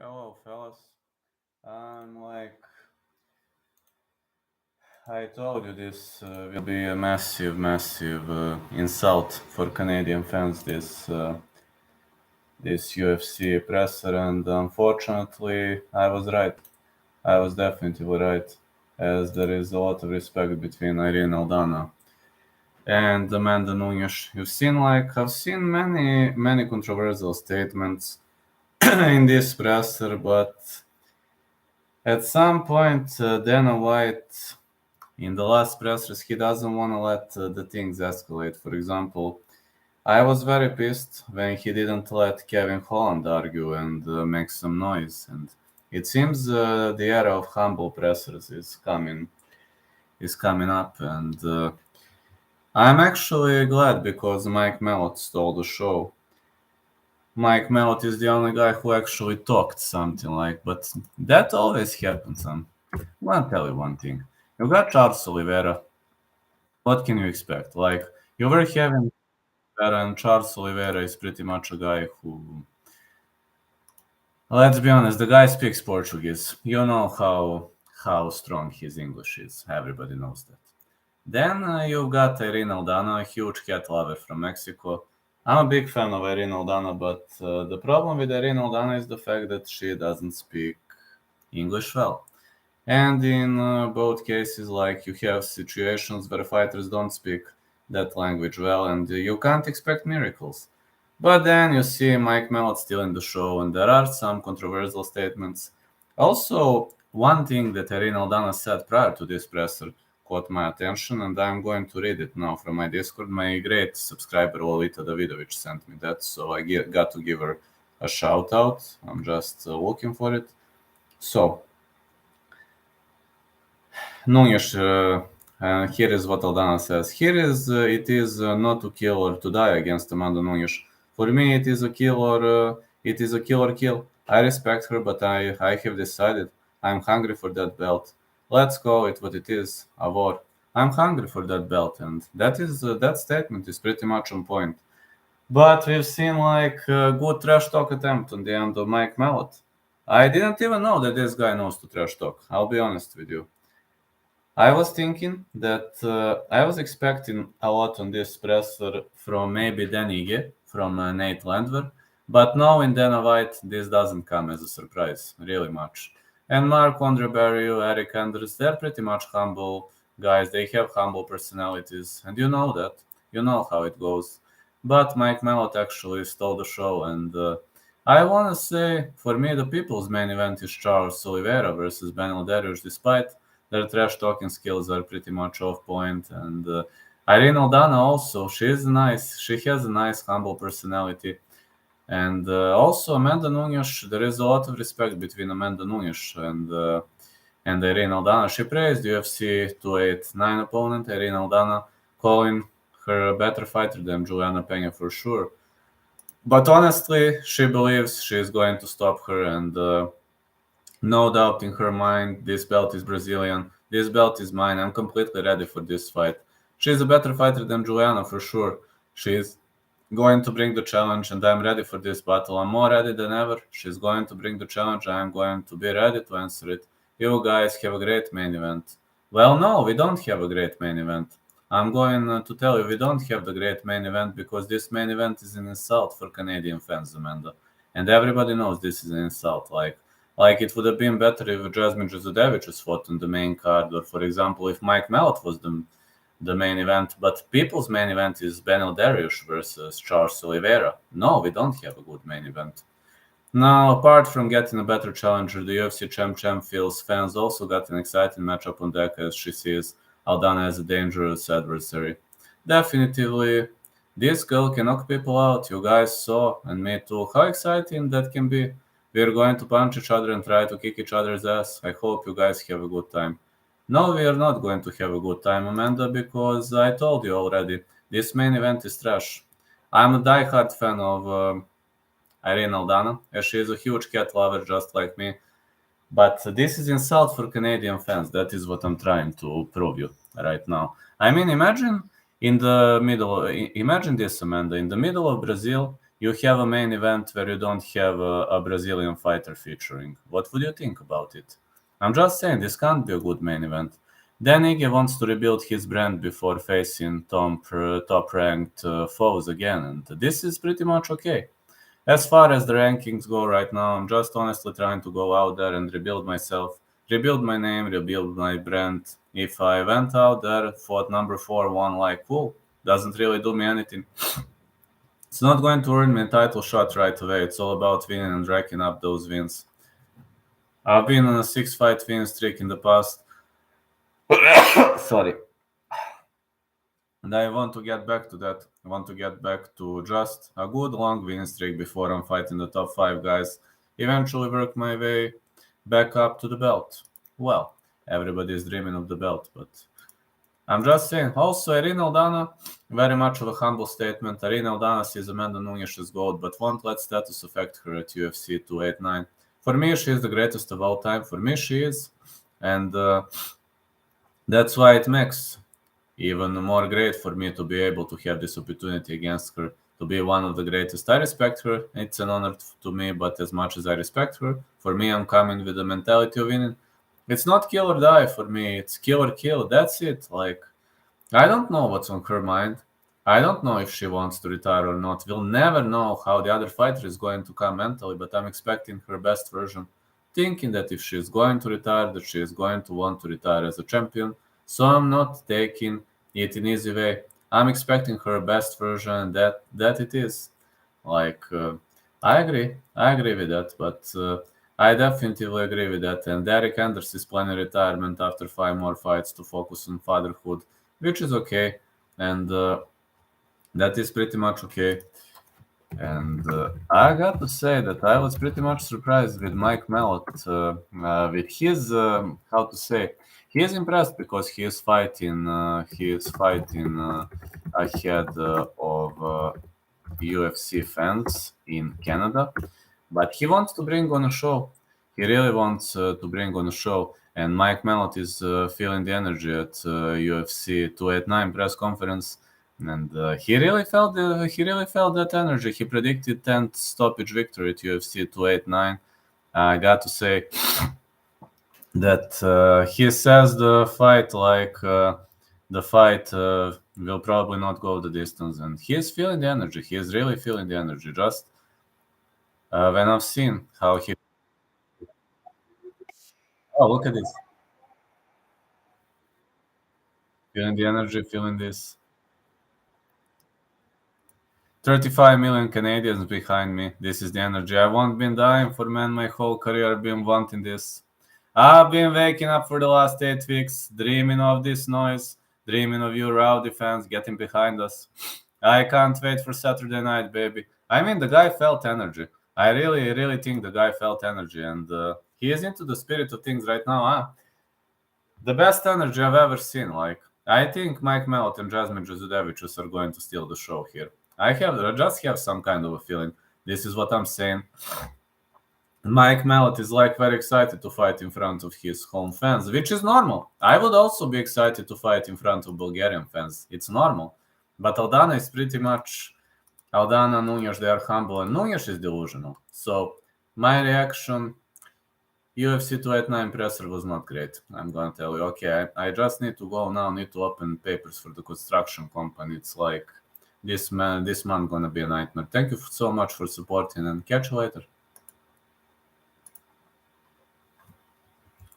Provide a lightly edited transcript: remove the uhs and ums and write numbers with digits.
Hello, fellas. I told you, this will be a massive insult for Canadian fans. This UFC presser, and unfortunately, I was right. I was definitely right, as there is a lot of respect between Irene Aldana and Amanda Nunes. I've seen many controversial statements in this presser, but at some point, Dana White, in the last pressers, he doesn't want to let the things escalate. For example, I was very pissed when he didn't let Kevin Holland argue and make some noise. And it seems the era of humble pressers is coming up. And I'm actually glad because Mike Malott stole the show. Mike Malott is the only guy who actually talked something like, but that always happens. I want to tell you one thing. You got Charles Oliveira. What can you expect? Like, you were having Oliveira, and Charles Oliveira is pretty much a guy who, let's be honest, the guy speaks Portuguese. You know how strong his English is. Everybody knows that. Then you've got Irene Aldana, a huge cat lover from Mexico. I'm a big fan of Irene Aldana, but the problem with Irene Aldana is the fact that she doesn't speak English well. And in both cases, like, you have situations where fighters don't speak that language well, and you can't expect miracles. But then you see Mike Malott still in the show, and there are some controversial statements. Also, one thing that Irene Aldana said prior to this presser caught my attention, and I'm going to read it now from my Discord. My great subscriber Lolita Davidovic sent me that, so I got to give her a shout out. I'm just looking for it. So, Nunes, here is what Aldana says. It is not to kill or to die against Amanda Nunes. For me, it is a kill or it is a kill or kill. I respect her, but I have decided I'm hungry for that belt. Let's call it what it is, a war. I'm hungry for that belt, and that statement is pretty much on point. But we've seen like a good trash talk attempt on the end of Mike Malott. I didn't even know that this guy knows to trash talk. I'll be honest with you. I was thinking that I was expecting a lot on this presser from maybe Dan Ige, from Nate Landwehr, but now in Dana White, this doesn't come as a surprise, really much. And Mark Andre Barrio, Eric Anders, they're pretty much humble guys. They have humble personalities, and you know that. You know how it goes. But Mike Malott actually stole the show, and I want to say, for me, the people's main event is Charles Oliveira versus Benel Dariush, despite their trash talking skills are pretty much off point. And Irene Aldana also, she has a nice humble personality. And also Amanda Nunes, there is a lot of respect between Amanda Nunes and Irene Aldana. She praised UFC 289 opponent Irene Aldana, calling her a better fighter than Juliana Pena for sure. But honestly, she believes she is going to stop her, and no doubt in her mind, this belt is Brazilian. This belt is mine. I'm completely ready for this fight. She's a better fighter than Juliana for sure. She's going to bring the challenge, and I'm ready for this battle. I'm more ready than ever. She's going to bring the challenge. I'm going to be ready to answer it. You guys have a great main event. Well, no, we don't have a great main event. I'm going to tell you, we don't have the great main event because this main event is an insult for Canadian fans, Amanda. And everybody knows this is an insult. Like, it would have been better if Jasmine Jozudevicius fought on the main card, or, for example, if Mike Malott was the main event. But people's main event is Benel Dariush versus Charles Oliveira. No, we don't have a good main event. Now, apart from getting a better challenger, the UFC champ feels fans also got an exciting matchup on deck as she sees Aldana as a dangerous adversary. Definitively, this girl can knock people out. You guys saw, and me too, how exciting that can be. We're going to punch each other and try to kick each other's ass. I hope you guys have a good time. No, we are not going to have a good time, Amanda, because I told you already, this main event is trash. I'm a die-hard fan of Irene Aldana, as she is a huge cat lover just like me. But this is insult for Canadian fans. That is what I'm trying to prove you right now. I mean, imagine this, Amanda. In the middle of Brazil, you have a main event where you don't have a Brazilian fighter featuring. What would you think about it? I'm just saying this can't be a good main event. Then Iggy wants to rebuild his brand before facing top-ranked foes again, and this is pretty much okay. As far as the rankings go right now, I'm just honestly trying to go out there and rebuild myself, rebuild my name, rebuild my brand. If I went out there, fought number 4, won like cool, doesn't really do me anything. It's not going to earn me a title shot right away. It's all about winning and racking up those wins. I've been on a 6-fight win streak in the past. Sorry. And I want to get back to that. I want to get back to just a good long win streak before I'm fighting the top 5 guys. Eventually work my way back up to the belt. Well, everybody's dreaming of the belt, but I'm just saying. Also, Irina Aldana, very much of a humble statement. Irina Aldana sees Amanda Nunes' gold, but won't let status affect her at UFC 289. For me, she is the greatest of all time. For me, she is. And that's why it makes even more great for me to be able to have this opportunity against her, to be one of the greatest. I respect her. It's an honor to me, but as much as I respect her, for me, I'm coming with the mentality of winning. It's not kill or die for me. It's kill or kill. That's it. Like, I don't know what's on her mind. I don't know if she wants to retire or not. We'll never know how the other fighter is going to come mentally, but I'm expecting her best version, thinking that if she is going to retire, that she is going to want to retire as a champion. So I'm not taking it in easy way. I'm expecting her best version, that it is. Like, I agree with that, but I definitely agree with that. And Derek Anders is planning retirement after 5 more fights to focus on fatherhood, which is okay, and that is pretty much okay. And I got to say that I was pretty much surprised with Mike Malott, with his how to say. He is impressed because he is fighting. Ahead of UFC fans in Canada, but he wants to bring on a show. He really wants to bring on a show, and Mike Malott is feeling the energy at UFC 289 press conference, and he really felt that energy. He predicted 10th stoppage victory at UFC 289. I got to say that he says the fight will probably not go the distance, and he is feeling the energy. He is really feeling the energy. Just when I've seen how he, oh, look at this, feeling the energy, feeling this. 35 million Canadians behind me. This is the energy. I won't been dying for, man, my whole career. I've been wanting this. I've been waking up for the last 8 weeks, dreaming of this noise, dreaming of you rowdy fans getting behind us. I can't wait for Saturday night, baby. I mean, the guy felt energy. I really, really think the guy felt energy, and he is into the spirit of things right now. The best energy I've ever seen. Like, I think Mike Malott and Jasmine Juzudevicius are going to steal the show here. I just have some kind of a feeling. This is what I'm saying. Mike Malott is like very excited to fight in front of his home fans, which is normal. I would also be excited to fight in front of Bulgarian fans. It's normal. But Aldana is pretty much Aldana, Nunes, they are humble, and Nunes is delusional. So my reaction, UFC 289 presser was not great. I'm gonna tell you. Okay, I just need to go now. Need to open papers for the construction company. It's like this month gonna be a nightmare. Thank you so much for supporting, and catch you later.